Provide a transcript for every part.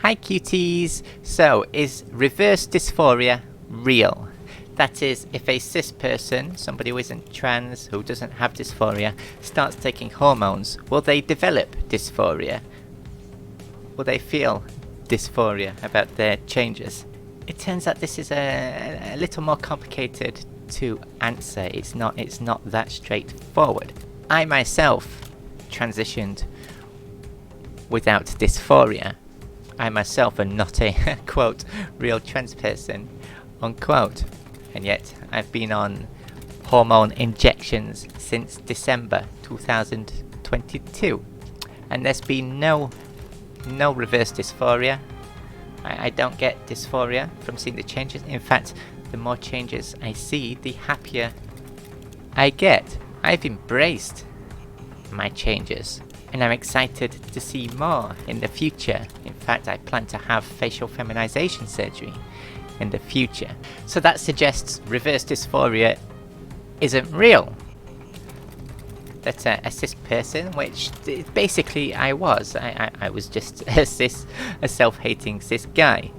Hi cuties! So, is reverse dysphoria real? That is, if a cis person, somebody who isn't trans, who doesn't have dysphoria, starts taking hormones, will they develop dysphoria? Will they feel dysphoria about their changes? It turns out this is a little more complicated to answer. It's not that straightforward. I myself transitioned without dysphoria. I myself am not a, quote, real trans person, unquote. And yet, I've been on hormone injections since December 2022. And there's been no reverse dysphoria. I don't get dysphoria from seeing the changes. In fact, the more changes I see, the happier I get. I've embraced my changes. And I'm excited to see more in the future. In fact, I plan to have facial feminization surgery in the future. So that suggests reverse dysphoria isn't real. That a cis person, which basically I was. I was just a self-hating cis guy.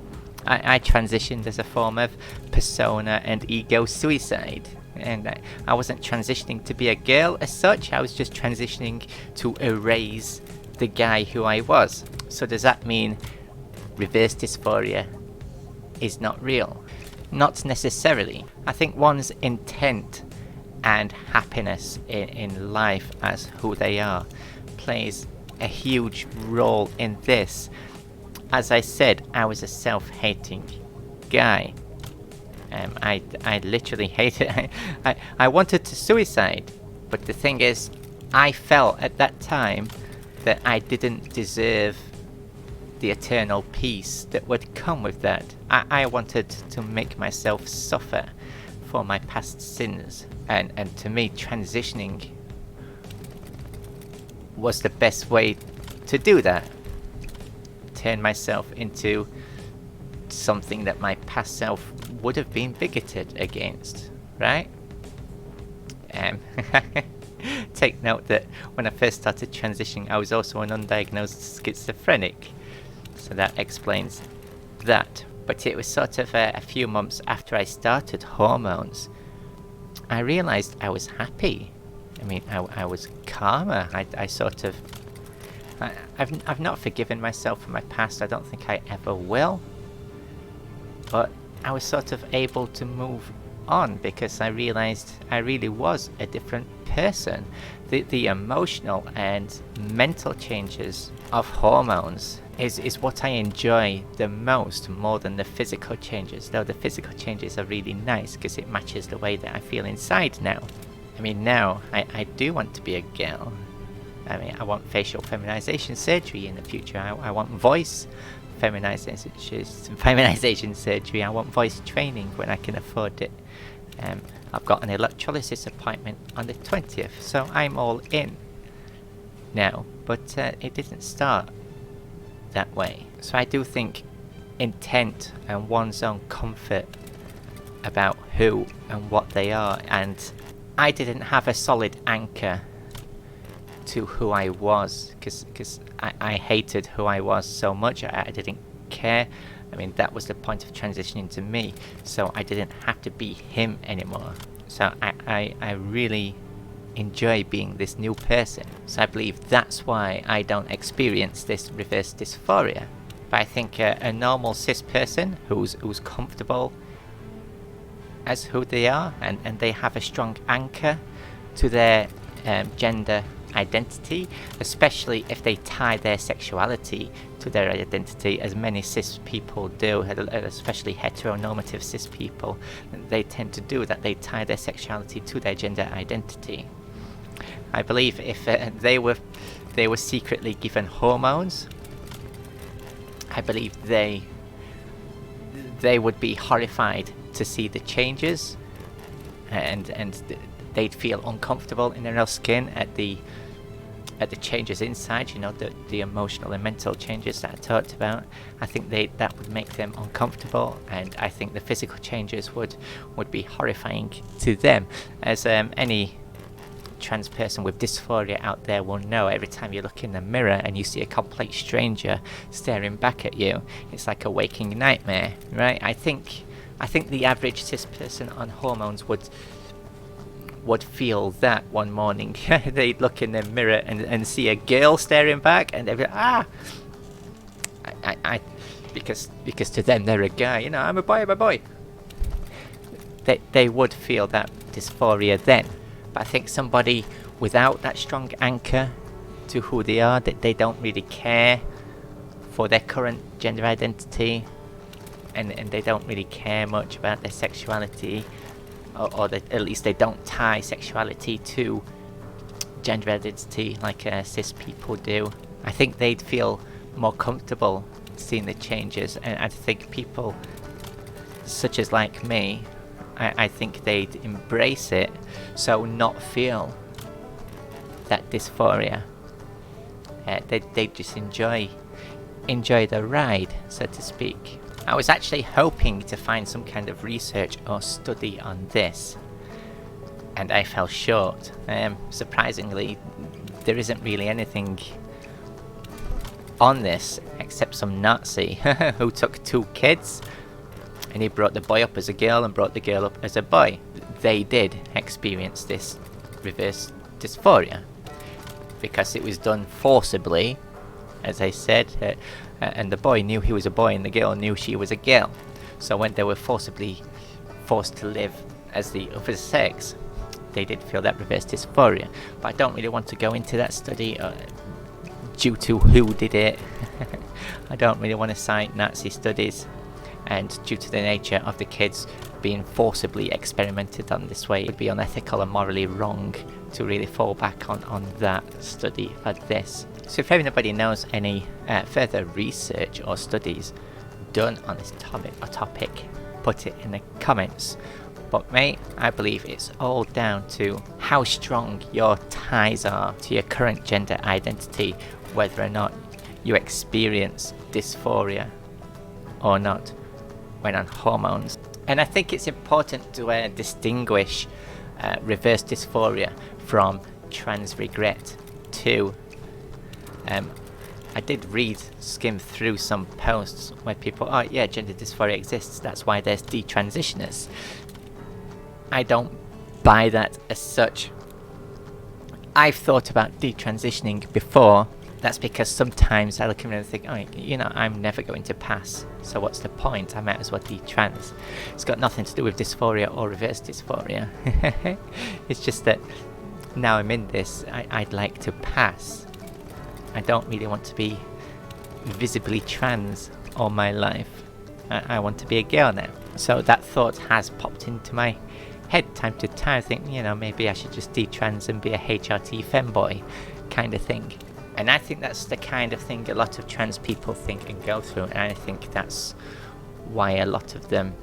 I transitioned as a form of persona and ego suicide. And I wasn't transitioning to be a girl as such, I was just transitioning to erase the guy who I was. So does that mean reverse dysphoria is not real? Not necessarily. I think one's intent and happiness in life as who they are plays a huge role in this. As I said, I was a self-hating guy. I literally hated it. I wanted to suicide, but the thing is, I felt at that time that I didn't deserve the eternal peace that would come with that. I wanted to make myself suffer for my past sins, and to me, transitioning was the best way to do that. Turn myself into something that my past self would have been bigoted against, right? Take note that when I first started transitioning, I was also an undiagnosed schizophrenic, so that explains that. But it was sort of a few months after I started hormones, I realized I was happy. I mean, I was calmer. I've not forgiven myself for my past. I don't think I ever will. But I was sort of able to move on because I realized I really was a different person. The emotional and mental changes of hormones is what I enjoy the most, more than the physical changes. Though the physical changes are really nice because it matches the way that I feel inside now. I mean, now I do want to be a girl. I mean, I want facial feminization surgery in the future. I want voice feminization surgery. I want voice training when I can afford it. I've got an electrolysis appointment on the 20th, so I'm all in now. But it didn't start that way. So I do think intent and one's own comfort about who and what they are, and I didn't have a solid anchor to who I was, because I hated who I was so much. I didn't care. I mean, that was the point of transitioning to me, so I didn't have to be him anymore. So I really enjoy being this new person. So I believe that's why I don't experience this reverse dysphoria. But I think a normal cis person who's comfortable as who they are, and they have a strong anchor to their gender identity, especially if they tie their sexuality to their identity, as many cis people do, especially heteronormative cis people. They tend to do that. They tie their sexuality to their gender identity. I believe if they were secretly given hormones, I believe they would be horrified to see the changes, and they'd feel uncomfortable in their own skin at the changes inside, you know, the emotional and mental changes that I talked about. I think that would make them uncomfortable, and I think the physical changes would be horrifying to them, as any trans person with dysphoria out there will know. Every time you look in the mirror and you see a complete stranger staring back at you, it's like a waking nightmare, right? I think the average cis person on hormones would feel that one morning. They'd look in the mirror and see a girl staring back, and they'd be like, because to them they're a guy, you know, I'm a boy. They would feel that dysphoria then. But I think somebody without that strong anchor to who they are, that they don't really care for their current gender identity, and they don't really care much about their sexuality, or at least they don't tie sexuality to gender identity like cis people do. I think they'd feel more comfortable seeing the changes, and I think people such as like me, I think they'd embrace it, so not feel that dysphoria. They'd just enjoy the ride, so to speak. I was actually hoping to find some kind of research or study on this, and I fell short. Surprisingly, there isn't really anything on this except some Nazi who took 2 kids and he brought the boy up as a girl and brought the girl up as a boy. They did experience this reverse dysphoria because it was done forcibly, as I said, and the boy knew he was a boy and the girl knew she was a girl. So when they were forced to live as the other sex, they did feel that reverse dysphoria. But I don't really want to go into that study due to who did it. I don't really want to cite Nazi studies, and due to the nature of the kids being forcibly experimented on this way, it would be unethical and morally wrong to really fall back on that study for this. So if anybody knows any further research or studies done on this topic, put it in the comments. But mate, I believe it's all down to how strong your ties are to your current gender identity, whether or not you experience dysphoria or not when on hormones. And I think it's important to distinguish reverse dysphoria from trans regret too. I did skim through some posts where people, oh yeah, gender dysphoria exists, that's why there's detransitioners. I don't buy that as such. I've thought about detransitioning before. That's because sometimes I look at it and think, oh, you know, I'm never going to pass, so what's the point? I might as well detrans. It's got nothing to do with dysphoria or reverse dysphoria. It's just that now I'm in this, I'd like to pass. I don't really want to be visibly trans all my life. I want to be a girl now. So that thought has popped into my head time to time. I think, you know, maybe I should just detrans and be a HRT femboy kind of thing. And I think that's the kind of thing a lot of trans people think and go through, and I think that's why a lot of them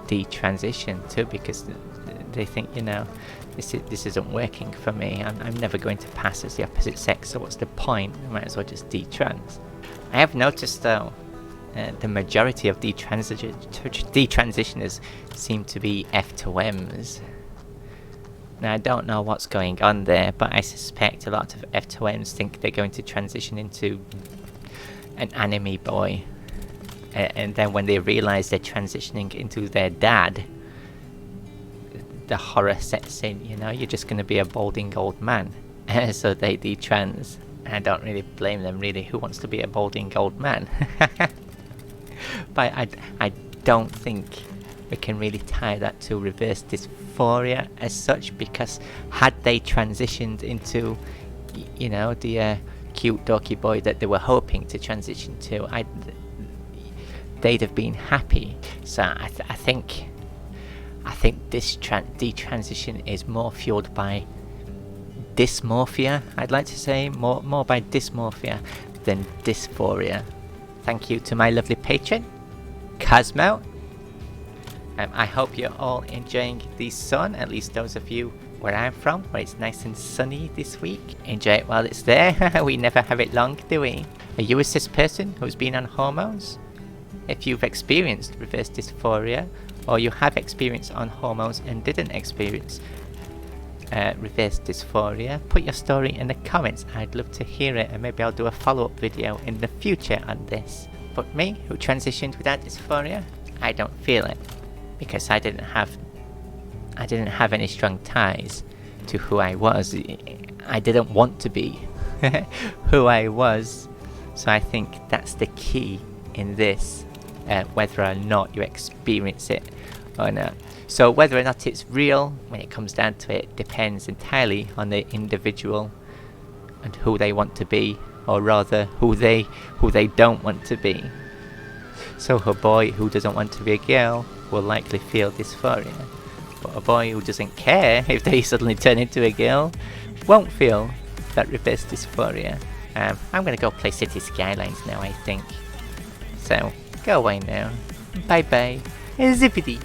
detransition too, because they think, you know, this isn't working for me. I'm never going to pass as the opposite sex, so what's the point? I might as well just detrans. I have noticed though, the majority of detransitioners seem to be F2Ms. Now I don't know what's going on there, but I suspect a lot of F2Ms think they're going to transition into an anime boy, and then when they realise they're transitioning into their dad, the horror sets in. You know, you're just going to be a balding old man. So they detrans. I don't really blame them, really. Who wants to be a balding old man? But I don't think we can really tie that to reverse dysphoria as such, because had they transitioned into, you know, the cute dorky boy that they were hoping to transition to, they'd have been happy. So I think this detransition is more fueled by dysmorphia. I'd like to say more by dysmorphia than dysphoria. Thank you to my lovely patron, Kosmo. I hope you're all enjoying the sun, at least those of you where I'm from, where it's nice and sunny this week. Enjoy it while it's there. We never have it long, do we? Are you a cis person who's been on hormones? If you've experienced reverse dysphoria, or you have experience on hormones and didn't experience reverse dysphoria, put your story in the comments. I'd love to hear it, and maybe I'll do a follow-up video in the future on this. But me, who transitioned without dysphoria, I don't feel it, because I didn't have any strong ties to who I was. I didn't want to be who I was. So I think that's the key in this, whether or not you experience it or not. So whether or not it's real, when it comes down to it, depends entirely on the individual and who they want to be, or rather who they don't want to be. So a boy who doesn't want to be a girl will likely feel dysphoria, but a boy who doesn't care if they suddenly turn into a girl won't feel that reverse dysphoria. I'm gonna go play City Skylines now, I think. So go away now. Bye bye. Zippity.